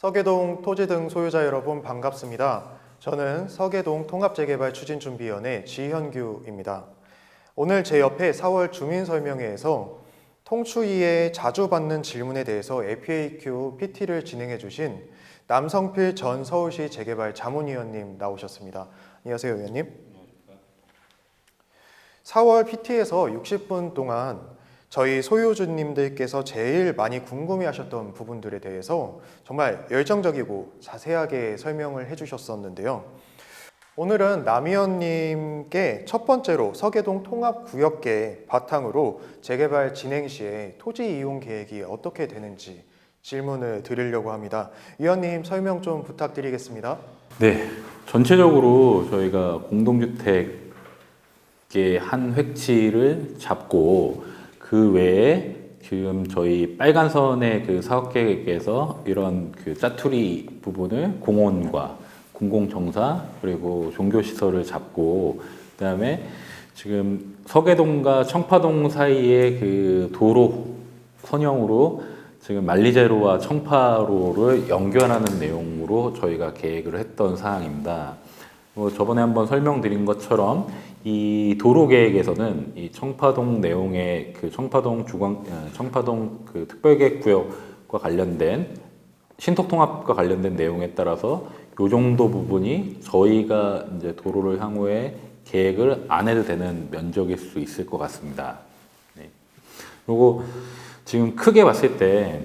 서계동 토지 등 소유자 여러분 반갑습니다. 저는 서계동 통합재개발 추진준비위원회 지현규입니다. 오늘 제 옆에 4월 주민설명회에서 통추위에 자주 받는 질문에 대해서 FAQ PT를 진행해 주신 남성필 전 서울시 재개발 자문위원님 나오셨습니다. 안녕하세요, 위원님. 4월 PT에서 60분 동안 저희 소유주님들께서 제일 많이 궁금해하셨던 부분들에 대해서 정말 열정적이고 자세하게 설명을 해주셨었는데요. 오늘은 남 위원님께 첫 번째로 서계동 통합구역계 바탕으로 재개발 진행 시에 토지 이용 계획이 어떻게 되는지 질문을 드리려고 합니다. 위원님 설명 좀 부탁드리겠습니다. 네, 전체적으로 저희가 공동주택의 한 획지를 잡고 그 외에 지금 저희 빨간 선의 그 사업계획에서 이런 그 짜투리 부분을 공원과 공공정사 그리고 종교시설을 잡고 그다음에 지금 서계동과 청파동 사이의 그 도로 선형으로 지금 만리제로와 청파로를 연결하는 내용으로 저희가 계획을 했던 사항입니다. 저번에 한번 설명드린 것처럼 이 도로 계획에서는 이 청파동 내용의 그 청파동 그 특별계획 구역과 관련된 신속통합과 관련된 내용에 따라서 요 정도 부분이 저희가 이제 도로를 향후에 계획을 안 해도 되는 면적일 수 있을 것 같습니다. 네. 그리고 지금 크게 봤을 때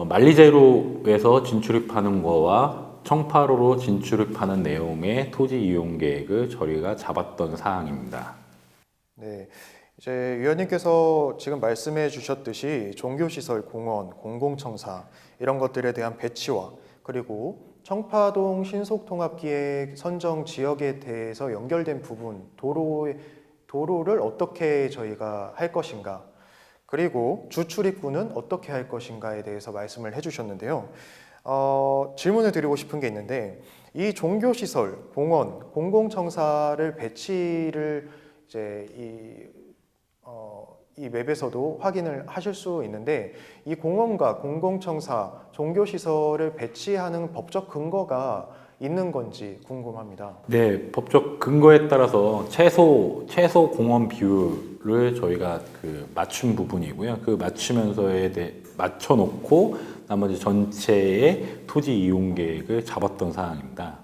만리제로에서 진출입하는 거와 청파로로 진출입하는 내용의 토지 이용 계획을 저희가 잡았던 사항입니다. 네, 이제 위원님께서 지금 말씀해 주셨듯이 종교시설, 공원, 공공청사 이런 것들에 대한 배치와 그리고 청파동 신속통합기획 선정 지역에 대해서 연결된 부분, 도로를 어떻게 저희가 할 것인가, 그리고 주출입구는 어떻게 할 것인가에 대해서 말씀을 해주셨는데요. 질문을 드리고 싶은 게 있는데 이 종교시설, 공원, 공공청사를 배치를 이제 이 맵에서도 확인을 하실 수 있는데 이 공원과 공공청사, 종교시설을 배치하는 법적 근거가 있는 건지 궁금합니다. 네, 법적 근거에 따라서 최소 공원 비율을 저희가 그 맞춘 부분이고요. 그 맞추면서에 대해 맞춰놓고 나머지 전체의 토지 이용 계획을 잡았던 사항입니다.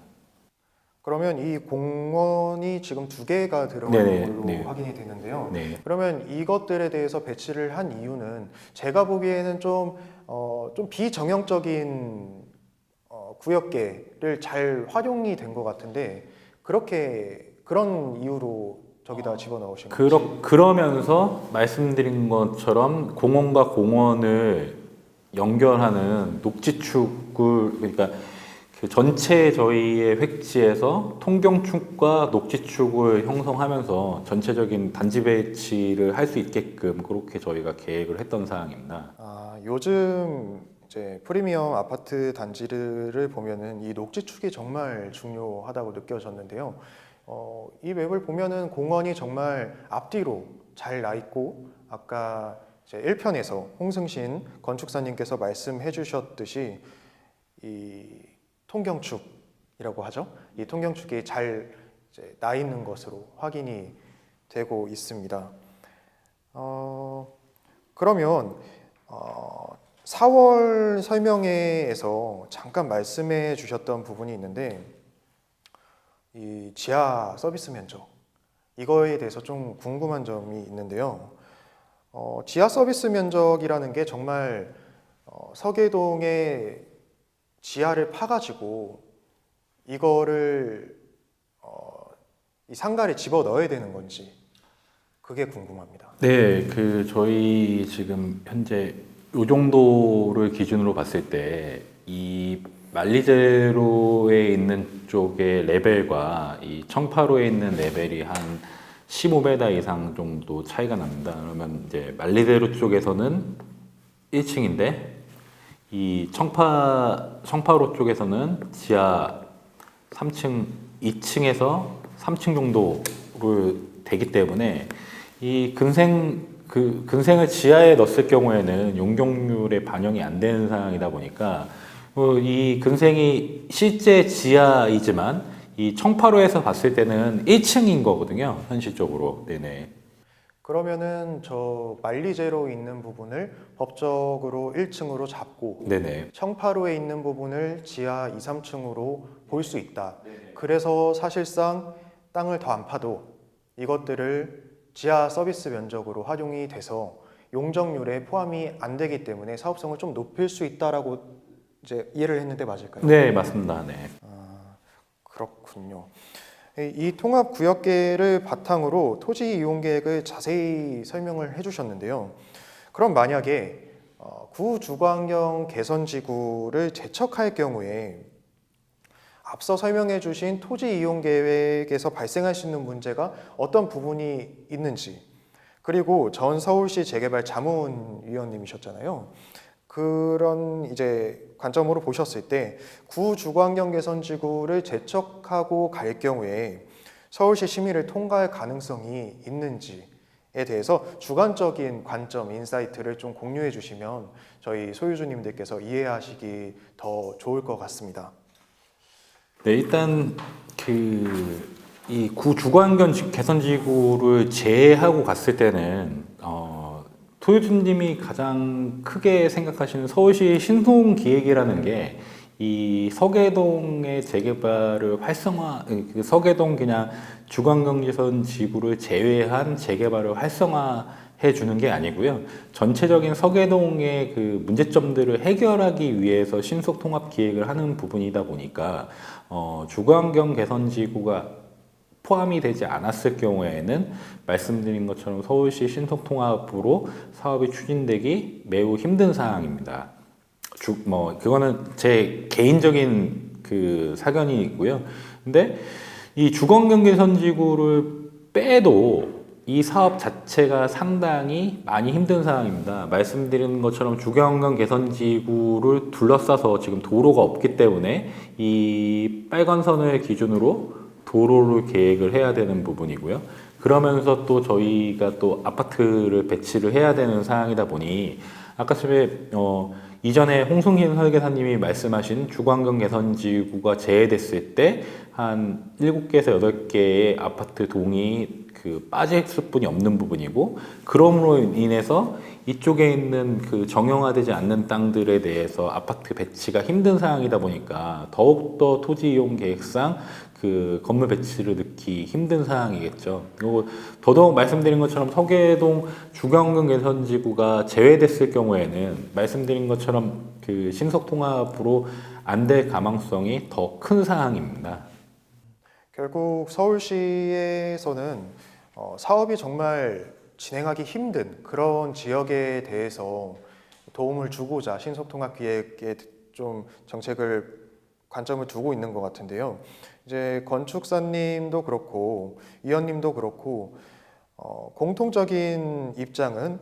그러면 이 공원이 지금 2개가 들어간 걸로 확인이 되는데요. 네. 그러면 이것들에 대해서 배치를 한 이유는 제가 보기에는 좀 비정형적인 구역계를 잘 활용이 된 것 같은데 그런 이유로 저기다 집어넣으신 건지. 그러면서 말씀드린 것처럼 공원과 공원을 연결하는 녹지축을 그러니까 그 전체 저희의 획지에서 통경축과 녹지축을 형성하면서 전체적인 단지 배치를 할 수 있게끔 그렇게 저희가 계획을 했던 사항입니다. 요즘 이제 프리미엄 아파트 단지를 보면은 이 녹지축이 정말 중요하다고 느껴졌는데요. 이 맵을 보면은 공원이 정말 앞뒤로 잘 나 있고 아까 이제 1편에서 홍승신 건축사님께서 말씀해 주셨듯이 이 통경축이라고 하죠. 이 통경축이 잘 이제 나 있는 것으로 확인이 되고 있습니다. 그러면 4월 설명회에서 잠깐 말씀해 주셨던 부분이 있는데 이 지하 서비스 면적 이거에 대해서 좀 궁금한 점이 있는데요. 지하 서비스 면적이라는 게 정말 서계동의 지하를 파가지고 이거를 이 상가에 집어 넣어야 되는 건지 그게 궁금합니다. 네, 그 저희 지금 현재 요 정도를 기준으로 봤을 때 이 만리제로에 있는 쪽의 레벨과 이 청파로에 있는 레벨이 한 15m 이상 정도 차이가 납니다. 그러면 이제 만리제로 쪽에서는 1층인데 이 청파로 쪽에서는 지하 3층, 2층에서 3층 정도를 되기 때문에 이 근생을 지하에 넣었을 경우에는 용적률에 반영이 안 되는 상황이다 보니까 이 근생이 실제 지하이지만 이 청파로에서 봤을 때는 1층인 거거든요. 현실적으로. 네네. 그러면은 저 만리제로 있는 부분을 법적으로 1층으로 잡고 네네. 청파로에 있는 부분을 지하 2, 3층으로 볼 수 있다. 그래서 사실상 땅을 더 안 파도 이것들을 지하 서비스 면적으로 활용이 돼서 용적률에 포함이 안 되기 때문에 사업성을 좀 높일 수 있다라고 이제 이해를 했는데 맞을까요? 네, 맞습니다. 네. 그렇군요. 이 통합구역계를 바탕으로 토지 이용 계획을 자세히 설명을 해주셨는데요. 그럼 만약에 구주거환경 개선지구를 제척할 경우에 앞서 설명해 주신 토지 이용 계획에서 발생할 수 있는 문제가 어떤 부분이 있는지, 그리고 전 서울시 재개발 자문위원님이셨잖아요. 그런 이제 관점으로 보셨을 때 구주거환경 개선지구를 제척하고 갈 경우에 서울시 심의를 통과할 가능성이 있는지에 대해서 주관적인 관점, 인사이트를 좀 공유해 주시면 저희 소유주님들께서 이해하시기 더 좋을 것 같습니다. 네, 일단 이 구주거환경 개선지구를 제외하고 갔을 때는 토요주님이 가장 크게 생각하시는 서울시 신송기획이라는 게 이 서계동의 재개발을 그 서계동 그냥 주거환경개선 지구를 제외한 재개발을 활성화해 주는 게 아니고요. 전체적인 서계동의 그 문제점들을 해결하기 위해서 신속 통합 기획을 하는 부분이다 보니까 주거환경 개선 지구가 포함이 되지 않았을 경우에는 말씀드린 것처럼 서울시 신속 통합으로 사업이 추진되기 매우 힘든 사항입니다. 그거는 제 개인적인 그 사견이고요. 근데 이 주거환경 개선 지구를 빼도 이 사업 자체가 상당히 많이 힘든 상황입니다. 말씀드린 것처럼 주거환경 개선 지구를 둘러싸서 지금 도로가 없기 때문에 이 빨간 선을 기준으로 도로를 계획을 해야 되는 부분이고요. 그러면서 또 저희가 또 아파트를 배치를 해야 되는 상황이다 보니 아까 전에 이전에 홍승희 설계사님이 말씀하신 주거환경 개선지구가 제외됐을 때 한 7개에서 8개의 아파트 동이 빠질 수뿐이 없는 부분이고, 그럼으로 인해서 이쪽에 있는 그 정형화되지 않는 땅들에 대해서 아파트 배치가 힘든 상황이다 보니까 더욱더 토지 이용 계획상 그 건물 배치를 넣기 힘든 상황이겠죠. 그리고 더더욱 말씀드린 것처럼 서계동 주거환경 개선지구가 제외됐을 경우에는 말씀드린 것처럼 그 신속 통합으로 안 될 가망성이 더 큰 상황입니다. 결국 서울시에서는 사업이 정말 진행하기 힘든 그런 지역에 대해서 도움을 주고자 신속통합기획에 좀 정책을 관점을 두고 있는 것 같은데요. 이제 건축사님도 그렇고 위원님도 그렇고 공통적인 입장은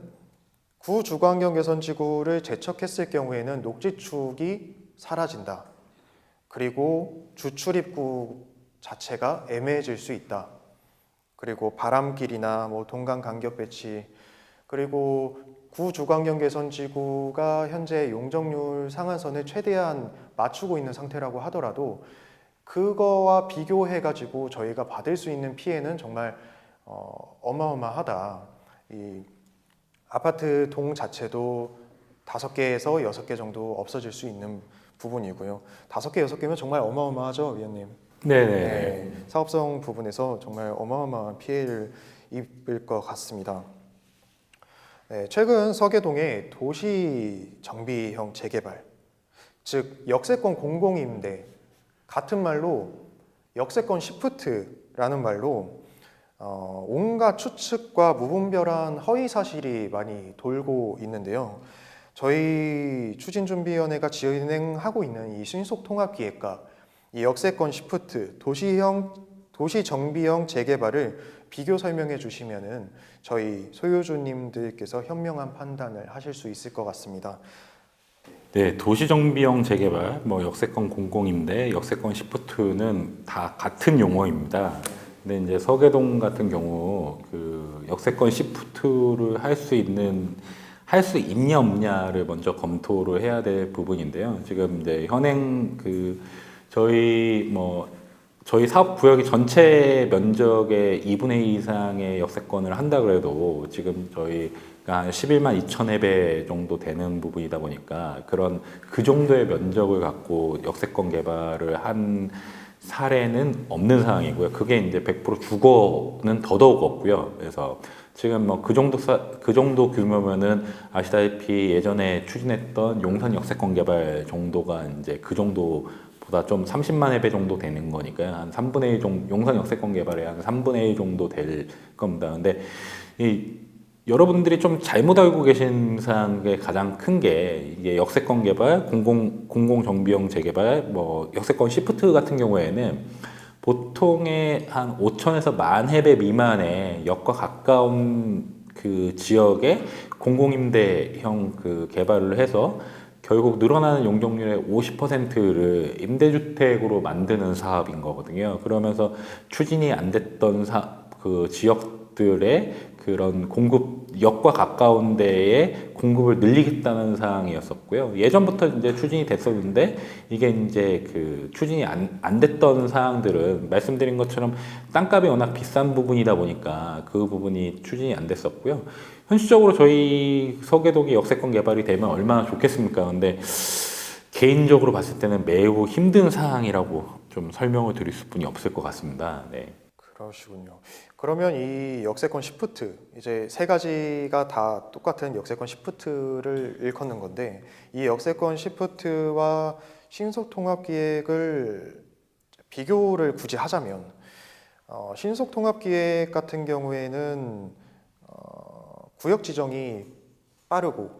구주거환경 개선지구를 제척했을 경우에는 녹지축이 사라진다. 그리고 주출입구 자체가 애매해질 수 있다. 그리고 바람길이나 동강 간격 배치, 그리고 구주거환경 개선지구가 현재 용적률 상한선을 최대한 맞추고 있는 상태라고 하더라도 그거와 비교해가지고 저희가 받을 수 있는 피해는 정말 어마어마하다. 이 아파트 동 자체도 5개에서 6개 정도 없어질 수 있는 부분이고요. 5개, 6개면 정말 어마어마하죠, 위원님. 네네. 네, 사업성 부분에서 정말 어마어마한 피해를 입을 것 같습니다. 네, 최근 서계동의 도시 정비형 재개발, 즉 역세권 공공임대, 같은 말로 역세권 시프트라는 말로 온갖 추측과 무분별한 허위 사실이 많이 돌고 있는데요. 저희 추진준비위원회가 진행하고 있는 이 신속통합기획과 이 역세권 시프트, 도시 정비형 재개발을 비교 설명해 주시면은 저희 소유주님들께서 현명한 판단을 하실 수 있을 것 같습니다. 네, 도시정비형 재개발, 역세권 공공임대, 역세권 시프트는 다 같은 용어입니다. 근데 이제 서계동 같은 경우 그 역세권 시프트를 할 수 있는 할 수 있냐 없냐를 먼저 검토를 해야 될 부분인데요. 지금 이제 현행 저희 사업 구역이 전체 면적의 2분의 2 이상의 역세권을 한다 그래도 지금 저희가 한 11만 2천 회배 정도 되는 부분이다 보니까 그 정도의 면적을 갖고 역세권 개발을 한 사례는 없는 상황이고요. 그게 이제 100% 주거는 더더욱 없고요. 그래서 지금 뭐 그 정도 규모면은 아시다시피 예전에 추진했던 용산 역세권 개발 정도가 이제 그 정도보다 좀 30만 회배 정도 되는 거니까요. 한 3분의 1 정도, 용산 역세권 개발의 한 3분의 1 정도 될 겁니다. 근데 여러분들이 좀 잘못 알고 계신 사항의 가장 큰 게 이게 역세권 개발, 공공 정비형 재개발, 뭐 역세권 시프트 같은 경우에는 보통의 한 5천에서 1만 회배 미만의 역과 가까운 그 지역에 공공임대형 그 개발을 해서 결국 늘어나는 용적률의 50%를 임대주택으로 만드는 사업인 거거든요. 그러면서 추진이 안 됐던 그 지역들의 그런 역과 가까운 데에 공급을 늘리겠다는 사항이었었고요. 예전부터 이제 추진이 됐었는데 이게 이제 그 추진이 안 됐던 사항들은 말씀드린 것처럼 땅값이 워낙 비싼 부분이다 보니까 그 부분이 추진이 안 됐었고요. 현실적으로 저희 서계동이 역세권 개발이 되면 얼마나 좋겠습니까? 근데 개인적으로 봤을 때는 매우 힘든 사항이라고 좀 설명을 드릴 수뿐이 없을 것 같습니다. 네. 그러시군요. 그러면 이 역세권 시프트, 이제 세 가지가 다 똑같은 역세권 시프트를 일컫는 건데, 이 역세권 시프트와 신속통합기획을 비교를 굳이 하자면, 신속통합기획 같은 경우에는 구역 지정이 빠르고,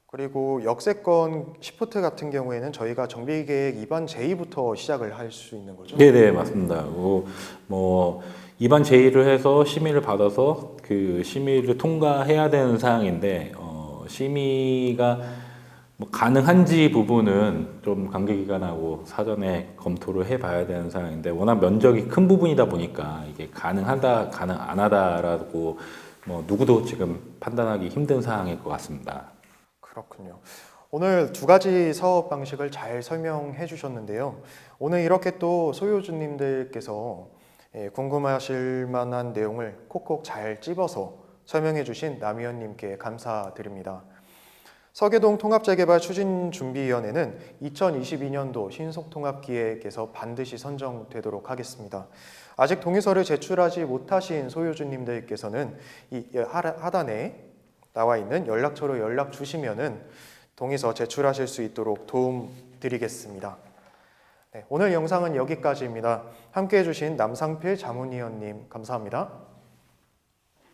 그리고 역세권 시프트 같은 경우에는 저희가 정비계획 입안 제의부터 시작을 할 수 있는 거죠? 네네, 맞습니다. 입안 제의를 해서 심의를 받아서 그 심의를 통과해야 되는 사항인데 심의가 뭐 가능한지 부분은 좀 관계기관하고 사전에 검토를 해봐야 되는 사항인데 워낙 면적이 큰 부분이다 보니까 이게 가능하다, 가능 안 하다라고 뭐 누구도 지금 판단하기 힘든 사항일 것 같습니다. 그렇군요. 오늘 두 가지 사업 방식을 잘 설명해 주셨는데요. 오늘 이렇게 또 소유주님들께서 궁금하실 만한 내용을 콕콕 잘 찝어서 설명해 주신 남위원님께 감사드립니다. 서계동 통합재개발 추진준비위원회는 2022년도 신속통합기획에서 반드시 선정되도록 하겠습니다. 아직 동의서를 제출하지 못하신 소유주님들께서는 이 하단에 나와 있는 연락처로 연락 주시면은 동의서 제출하실 수 있도록 도움 드리겠습니다. 네, 오늘 영상은 여기까지입니다. 함께 해주신 남상필 자문위원님 감사합니다.